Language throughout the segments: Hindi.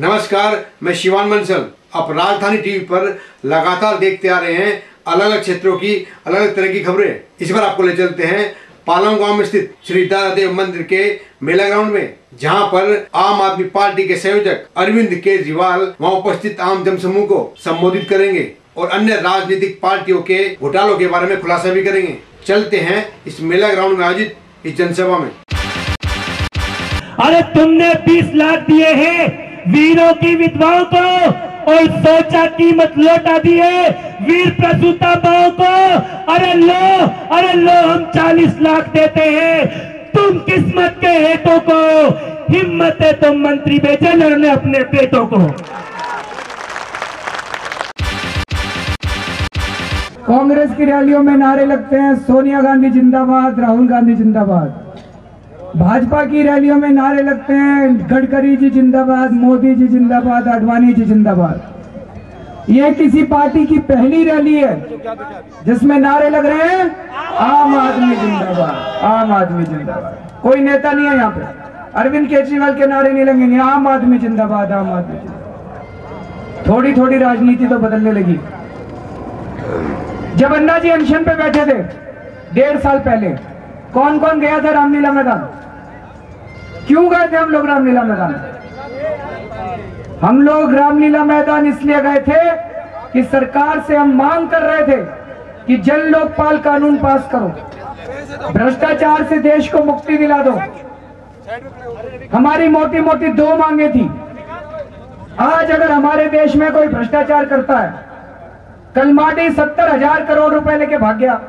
नमस्कार, मैं शिवान बंसल। आप राजधानी टीवी पर लगातार देखते आ रहे हैं अलग अलग क्षेत्रों की अलग अलग तरह की खबरें। इस बार आपको ले चलते हैं पालम गांव में स्थित श्री दादादेव मंदिर के मेला ग्राउंड में, जहां पर आम आदमी पार्टी के संयोजक अरविंद केजरीवाल वहां उपस्थित आम जनसमूह को संबोधित करेंगे और अन्य राजनीतिक पार्टियों के घोटालों के बारे में खुलासा भी करेंगे। चलते हैं इस मेला ग्राउंड में आयोजित इस जनसभा में। अरे तुमने 20 लाख दिए हैं वीरों की विधवाओं को और सोचा कीमत लौटा दी है वीर प्रसूता माओ को। अरे लो हम 40 लाख देते हैं तुम किस्मत के हेतों को। हिम्मत है तो मंत्री भेजे न अपने बेटों को। कांग्रेस की रैलियों में नारे लगते हैं सोनिया गांधी जिंदाबाद, राहुल गांधी जिंदाबाद। भाजपा की रैलियों में नारे लगते हैं गडकरी जी जिंदाबाद, मोदी जी जिंदाबाद, आडवाणी जी जिंदाबाद। ये किसी पार्टी की पहली रैली है जिसमें नारे लग रहे हैं आम आदमी जिंदाबाद, आम आदमी जिंदाबाद। कोई नेता नहीं है यहाँ पे। अरविंद केजरीवाल के नारे नहीं लगेंगे, आम आदमी जिंदाबाद, आम आदमी जिंदाबाद। थोड़ी थोड़ी राजनीति तो बदलने लगी। जब अन्ना जी अनशन पे बैठे थे 1.5 साल पहले, कौन कौन गया था रामलीला मैदान? क्यों गए थे हम लोग रामलीला मैदान? हम लोग रामलीला मैदान इसलिए गए थे कि सरकार से हम मांग कर रहे थे कि जन लोकपाल कानून पास करो, भ्रष्टाचार से देश को मुक्ति दिला दो। हमारी मोटी मोटी 2 मांगे थी। आज अगर हमारे देश में कोई भ्रष्टाचार करता है, कलमाडी 70,000 करोड़ रुपए लेके भाग गया,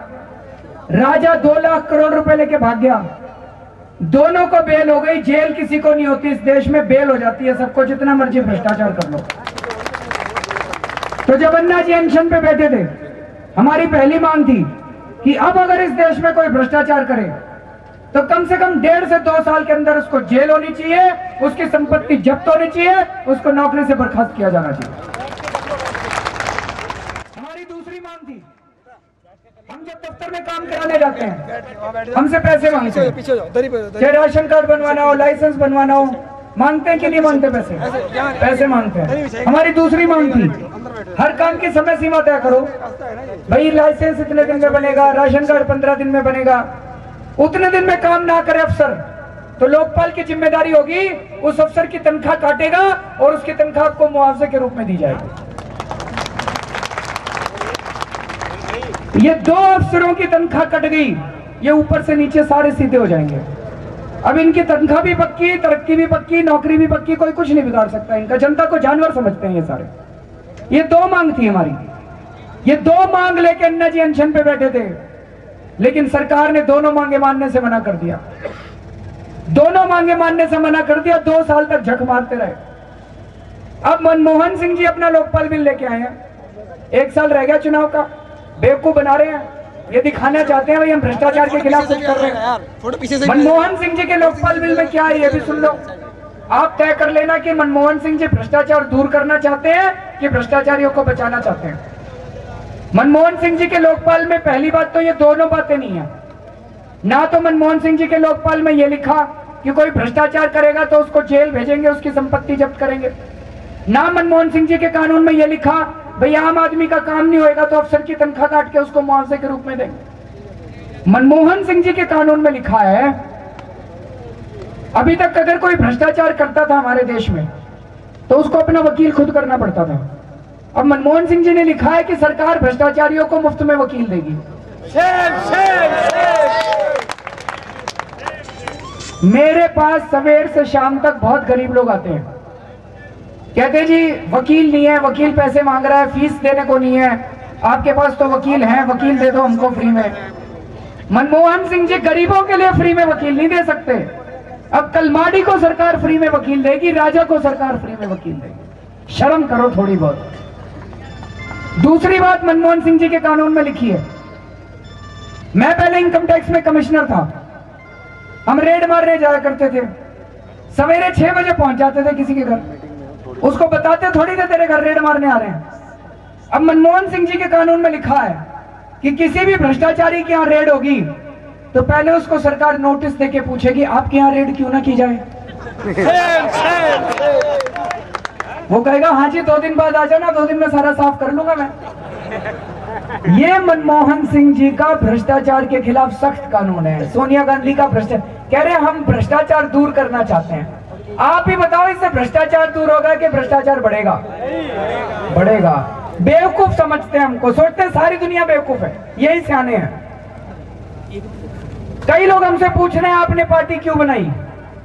राजा 2 लाख करोड़ रुपए लेके भाग गया, दोनों को बेल हो गई। जेल किसी को नहीं होती इस देश में, बेल हो जाती है सबको, जितना मर्जी भ्रष्टाचार कर लो। तो जब अन्ना जी अनशन पे बैठे थे, हमारी पहली मांग थी कि अब अगर इस देश में कोई भ्रष्टाचार करे तो कम से कम 1.5 से 2 साल के अंदर उसको जेल होनी चाहिए, उसकी संपत्ति जब्त होनी चाहिए, उसको नौकरी से बर्खास्त किया जाना चाहिए। हमारी दूसरी मांग थी, हम जब दफ्तर में काम कराने जाते हैं हमसे पैसे मांगते हैं, चाहे राशन कार्ड बनवाना हो, लाइसेंस बनवाना हो, मांगते हैं कि नहीं मांगते? पैसे मांगते हैं। हमारी दूसरी मांग थी, हर काम की समय सीमा तय करो भाई। लाइसेंस इतने दिन में बनेगा, राशन कार्ड 15 दिन में बनेगा। उतने दिन में काम ना करे अफसर तो लोकपाल की जिम्मेदारी होगी, उस अफसर की तनख्वाह काटेगा और उसकी तनख्वाह आपको मुआवजे के रूप में दी जाएगी। ये 2 अफसरों की तनख्वाह कट गई, ये ऊपर से नीचे सारे सीधे हो जाएंगे। अब इनकी तनख्वाह भी पक्की, तरक्की भी पक्की, नौकरी भी पक्की, कोई कुछ नहीं बिगाड़ सकता इनका। जनता को जानवर समझते हैं ये सारे। ये 2 मांग थी हमारी। ये 2 मांग लेके अन्ना जी अनशन पे बैठे थे, लेकिन सरकार ने दोनों मांगे मानने से मना कर दिया। दोनों मांगे मानने से मना कर दिया। 2 साल तक झक मारते रहे। अब मनमोहन सिंह जी अपना लोकपाल बिल लेके आए हैं। 1 साल रह गया चुनाव का, बेवकूफ बना रहे हैं। ये दिखाना चाहते हैं भाई हम भ्रष्टाचार के खिलाफ कुछ कर रहे हैं। मनमोहन सिंह जी के लोकपाल बिल में क्या है ये भी सुन लो। आप तय कर लेना कि मनमोहन सिंह जी भ्रष्टाचार दूर करना चाहते हैं कि भ्रष्टाचारियों को बचाना चाहते हैं। मनमोहन सिंह जी के लोकपाल में पहली बात तो ये दोनों बातें नहीं है। ना तो मनमोहन सिंह जी के लोकपाल में ये लिखा कि कोई भ्रष्टाचार करेगा तो उसको जेल भेजेंगे, उसकी संपत्ति जब्त करेंगे। ना मनमोहन सिंह जी के कानून में ये लिखा भाई आम आदमी का काम नहीं होएगा तो अफसर की तनख्वाह काट के उसको मुआवजे के रूप में देंगे। मनमोहन सिंह जी के कानून में लिखा है, अभी तक अगर कोई भ्रष्टाचार करता था हमारे देश में तो उसको अपना वकील खुद करना पड़ता था। अब मनमोहन सिंह जी ने लिखा है कि सरकार भ्रष्टाचारियों को मुफ्त में वकील देगी। मेरे पास सवेर से शाम तक बहुत गरीब लोग आते हैं, कहते जी वकील नहीं है, वकील पैसे मांग रहा है, फीस देने को नहीं है, आपके पास तो वकील है, वकील दे दो हमको फ्री में। मनमोहन सिंह जी गरीबों के लिए फ्री में वकील नहीं दे सकते। अब कलमाडी को सरकार फ्री में वकील देगी, राजा को सरकार फ्री में वकील देगी। शर्म करो थोड़ी बहुत। दूसरी बात मनमोहन सिंह जी के कानून में लिखी है, मैं पहले इनकम टैक्स में कमिश्नर था, हम रेड मारने जाया करते थे, सवेरे 6 बजे पहुंच जाते थे किसी के घर, उसको बताते थोड़ी थे तेरे घर रेड मारने आ रहे हैं। अब मनमोहन सिंह जी के कानून में लिखा है कि किसी भी भ्रष्टाचारी के यहाँ रेड होगी तो पहले उसको सरकार नोटिस देके पूछेगी आपके यहाँ रेड क्यों ना की जाए। वो कहेगा हाँ जी 2 दिन बाद आ जाना, 2 दिन में सारा साफ कर लूंगा मैं। ये मनमोहन सिंह जी का भ्रष्टाचार के खिलाफ सख्त कानून है। सोनिया गांधी का भ्रष्टाचार, कह रहे हम भ्रष्टाचार दूर करना चाहते हैं। आप ही बताओ इससे भ्रष्टाचार दूर होगा कि भ्रष्टाचार बढ़ेगा? बढ़ेगा। बेवकूफ समझते हैं हमको, सोचते हैं सारी दुनिया बेवकूफ है, यही सियाने हैं। कई लोग हमसे पूछ रहे हैं आपने पार्टी क्यों बनाई,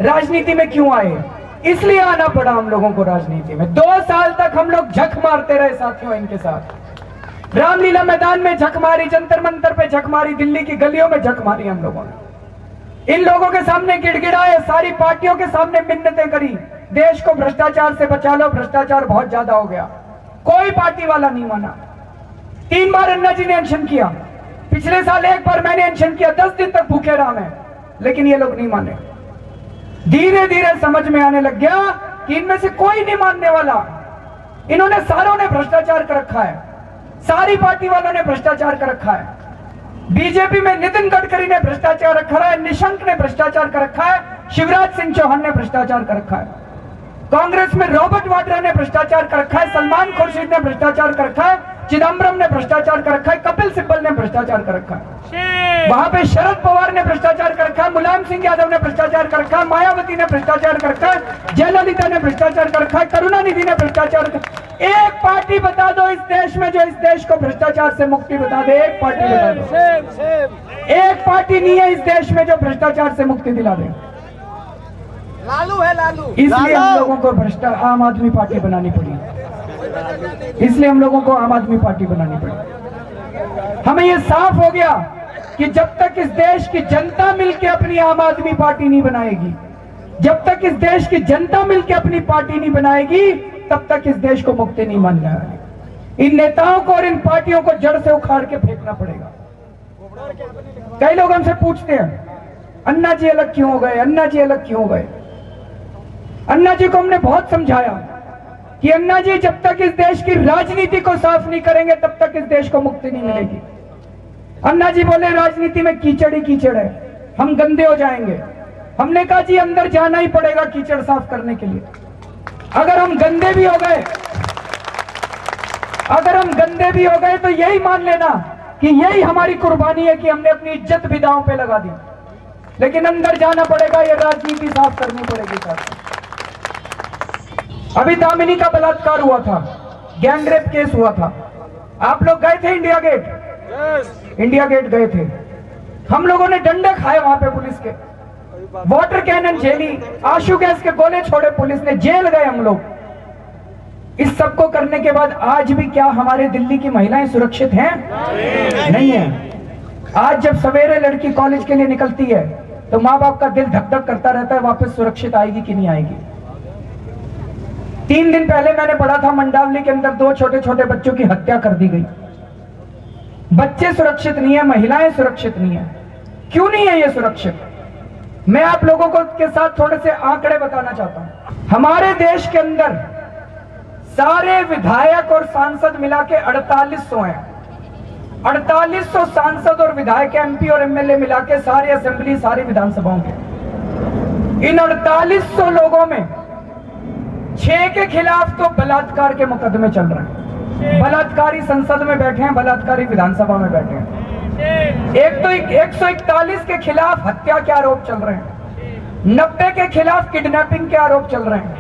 राजनीति में क्यों आए? इसलिए आना पड़ा हम लोगों को राजनीति में। 2 साल तक हम लोग झक मारते रहे साथियों इनके साथ। रामलीला मैदान में झक मारी, जंतर मंतर पे झक मारी, दिल्ली की गलियों में झक मारी हम लोगों ने। इन लोगों के सामने गिड़गिड़ाए, सारी पार्टियों के सामने मिन्नतें करी, देश को भ्रष्टाचार से बचा लो, भ्रष्टाचार बहुत ज्यादा हो गया। कोई पार्टी वाला नहीं माना। 3 बार अन्ना जी ने अनशन किया, पिछले साल 1 बार मैंने अनशन किया, 10 दिन तक भूखे रहा मैं, लेकिन ये लोग नहीं माने। धीरे धीरे समझ में आने लग गया कि इनमें से कोई नहीं मानने वाला। इन्होंने सारों ने भ्रष्टाचार कर रखा है, सारी पार्टी वालों ने भ्रष्टाचार कर रखा है। बीजेपी में नितिन गडकरी ने भ्रष्टाचार रखा है, निशंक ने भ्रष्टाचार कर रखा है, शिवराज सिंह चौहान ने भ्रष्टाचार कर रखा है। कांग्रेस में रॉबर्ट वाड्रा ने भ्रष्टाचार कर रखा है, सलमान खुर्शीद ने भ्रष्टाचार कर रखा है, चिदम्बरम ने भ्रष्टाचार कर रखा है, कपिल सिब्बल ने भ्रष्टाचार कर रखा है। वहां पे शरद पवार ने भ्रष्टाचार कर रखा है, मुलायम सिंह यादव ने भ्रष्टाचार कर रखा है, मायावती ने भ्रष्टाचार कर रखा है, जयललिता ने भ्रष्टाचार कर रखा है, करुणानिधि ने भ्रष्टाचार कर। एक पार्टी बता दो इस देश में जो इस देश को भ्रष्टाचार से मुक्ति बता दे, एक पार्टी बता दो। एक पार्टी नहीं है इस देश में जो भ्रष्टाचार से मुक्ति दिला दे। लालू है लालू। इसलिए हम लोगों को आम आदमी पार्टी बनानी पड़ी, इसलिए हम लोगों को आम आदमी पार्टी बनानी पड़ी। हमें यह साफ हो गया कि जब तक इस देश की जनता मिलकर अपनी आम आदमी पार्टी नहीं बनाएगी, जब तक इस देश की जनता मिलकर अपनी पार्टी नहीं बनाएगी, तब तक इस देश को मुक्ति नहीं मिलने वाली। इन नेताओं को और इन पार्टियों को जड़ से उखाड़ के फेंकना पड़ेगा। कई लोग हमसे पूछते हैं अन्ना जी अलग क्यों हो गए, अन्ना जी अलग क्यों हो गए। अन्ना जी को हमने बहुत समझाया कि अन्ना जी जब तक इस देश की राजनीति को साफ नहीं करेंगे तब तक इस देश को मुक्ति नहीं मिलेगी। अन्ना जी बोले राजनीति में कीचड़ ही कीचड़ है, हम गंदे हो जाएंगे। हमने कहा जी अंदर जाना ही पड़ेगा कीचड़ साफ करने के लिए। अगर हम गंदे भी हो गए, अगर हम गंदे भी हो गए तो यही मान लेना कि यही हमारी कुर्बानी है कि हमने अपनी इज्जत भी दांव पे लगा दी। लेकिन अंदर जाना पड़ेगा, ये राजनीति साफ करनी पड़ेगी साथ। अभी दामिनी का बलात्कार हुआ था, गैंगरेप केस हुआ था, आप लोग गए थे इंडिया गेट? इंडिया गेट गए थे। हम लोगों ने डंडे खाए वहां पे पुलिस के, वाटर कैनन झेली, आंसू गैस के गोले छोड़े पुलिस ने, जेल गए हम लोग। इस सब को करने के बाद आज भी क्या हमारे दिल्ली की महिलाएं सुरक्षित हैं? नहीं है। आज जब सवेरे लड़की कॉलेज के लिए निकलती है तो माँ बाप का दिल धक धक करता रहता है वापस सुरक्षित आएगी कि नहीं आएगी। 3 दिन पहले मैंने पढ़ा था मंडावली के अंदर 2 छोटे छोटे बच्चों की हत्या कर दी गई। बच्चे सुरक्षित नहीं है, महिलाएं सुरक्षित नहीं है। क्यों नहीं है ये सुरक्षित? मैं आप लोगों को के साथ थोड़े से आंकड़े बताना चाहता हूं। हमारे देश के अंदर सारे विधायक और सांसद मिला के 4800 हैं। 4800 सांसद और विधायक, एमपी और एमएलए मिला के सारी असेंबली, सारी विधानसभाओं के। इन 4800 लोगों में 6 के खिलाफ तो बलात्कार के मुकदमे चल रहे हैं। बलात्कारी संसद में बैठे हैं, बलात्कारी विधानसभा में बैठे हैं। एक तो 141 के खिलाफ हत्या के आरोप चल रहे हैं, 90 के खिलाफ किडनैपिंग के आरोप चल रहे हैं,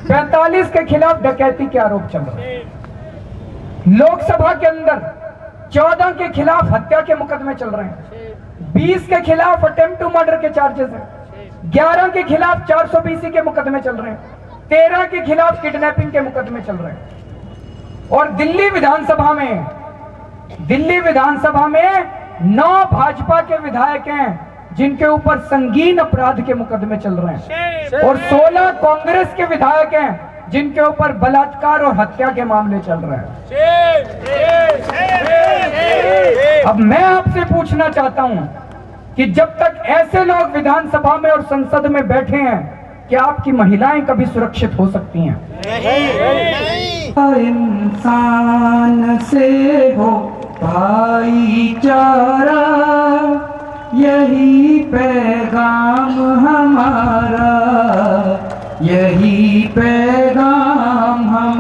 45 के खिलाफ डकैती के आरोप चल रहे हैं। लोकसभा के अंदर 14 के खिलाफ हत्या के मुकदमे चल रहे हैं, 20 के खिलाफ अटेम्प्ट टू मर्डर के चार्जेस हैं, 11 के खिलाफ 420 के मुकदमे चल रहे हैं, 13 के खिलाफ किडनैपिंग के मुकदमे चल रहे हैं। और दिल्ली विधानसभा में 9 भाजपा के विधायक हैं जिनके ऊपर संगीन अपराध के मुकदमे चल रहे हैं, और 16 कांग्रेस के विधायक हैं जिनके ऊपर बलात्कार और हत्या के मामले चल रहे हैं। अब मैं आपसे पूछना चाहता हूं कि जब तक ऐसे लोग विधानसभा में और संसद में बैठे हैं, क्या आपकी महिलाएं कभी सुरक्षित हो सकती हैं? इंसान से हो भाईचारा, यही पैगाम हमारा, यही पैगाम हमारा।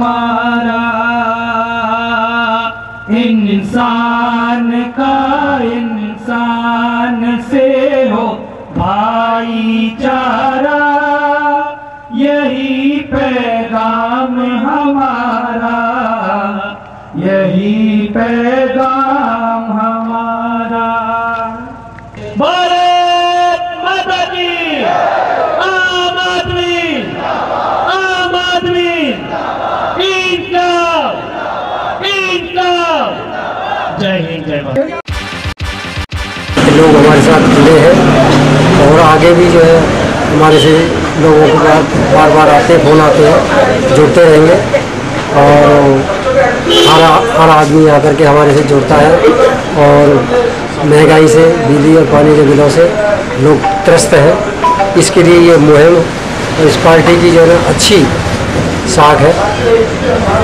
भाईचारा यही पैगाम हमारा, यही पैगाम हमारा। भारत माता की, आम आदमी, आम आदमी, इंकलाब, इंकलाब। जय हिंद, जय भारत। लोग हमारे साथ जुड़े हैं और आगे भी जो है हमारे से लोगों के बाद बार बार आते हैं, फोन आते हैं, जुड़ते रहेंगे और हर आदमी आकर के हमारे से जुड़ता है। और महंगाई से, बिजली और पानी के बिलों से लोग त्रस्त हैं। इसके लिए ये मुहिम इस पार्टी की जो है अच्छी साख है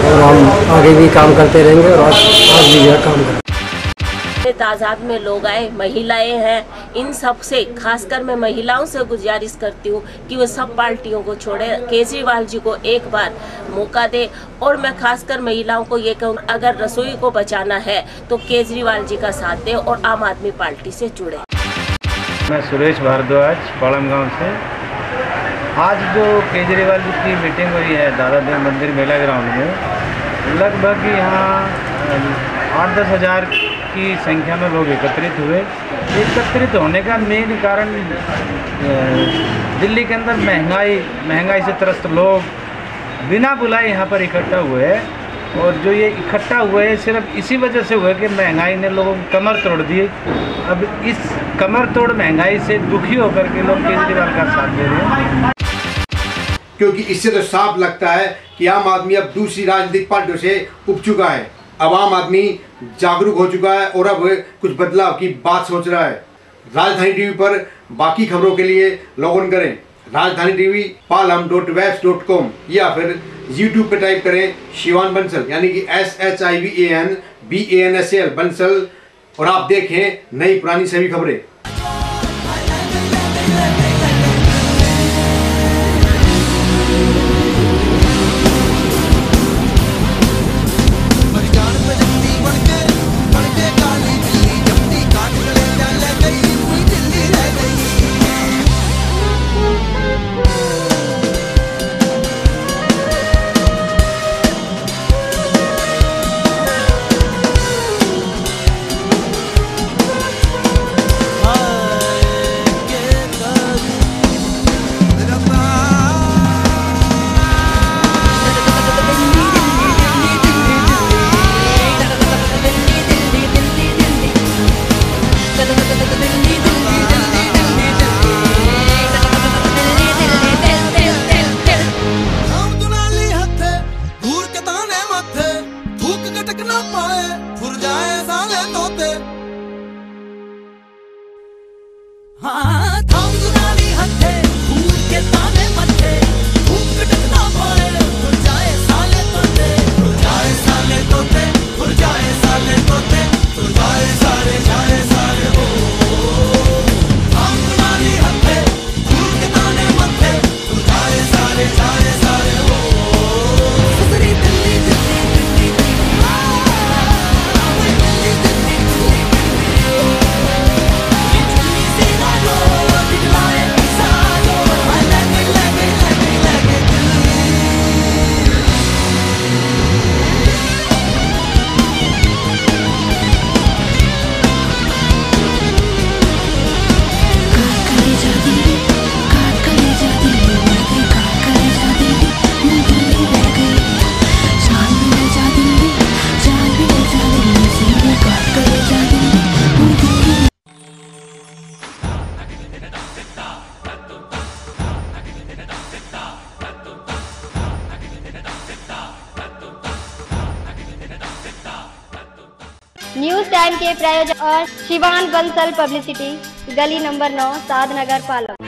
और हम आगे भी काम करते रहेंगे और आज भी जो है काम करेंगे। तादाद में लोग आए, महिलाएं हैं, इन सब से खासकर मैं महिलाओं से गुजारिश करती हूँ कि वो सब पार्टियों को छोड़े, केजरीवाल जी को एक बार मौका दे। और मैं खासकर महिलाओं को ये कहूँ, अगर रसोई को बचाना है तो केजरीवाल जी का साथ दे और आम आदमी पार्टी से जुड़े। मैं सुरेश भारद्वाज पड़म गांव से। आज जो केजरीवाल जी की मीटिंग हुई है दादा देव मंदिर मेला ग्राउंड में, लगभग यहाँ 8-10 हज़ार की संख्या में लोग एकत्रित हुए। एकत्रित होने का मेन कारण दिल्ली के अंदर महंगाई से त्रस्त लोग बिना बुलाए यहाँ पर इकट्ठा हुए हैं। और जो ये इकट्ठा हुए हैं सिर्फ इसी वजह से हुए कि महंगाई ने लोगों की कमर तोड़ दी। अब इस कमर तोड़ महंगाई से दुखी होकर के लोग केजरीवाल का साथ दे रहे हैं। क्योंकि इससे तो साफ लगता है कि आम आदमी अब दूसरी राजनीतिक पार्टियों से उब चुका है। अब आम आदमी जागरूक हो चुका है और अब कुछ बदलाव की बात सोच रहा है। राजधानी टीवी पर बाकी खबरों के लिए लॉग इन करें राजधानी टीवी palam.webs.com या फिर YouTube पे टाइप करें शिवान बंसल, यानी कि SHIVAN BANSL बंसल, और आप देखें नई पुरानी सभी खबरें। न्यूज टाइम के प्रायोजक और शिवान बंसल पब्लिसिटी, गली नंबर 9, साधनगर, पालम।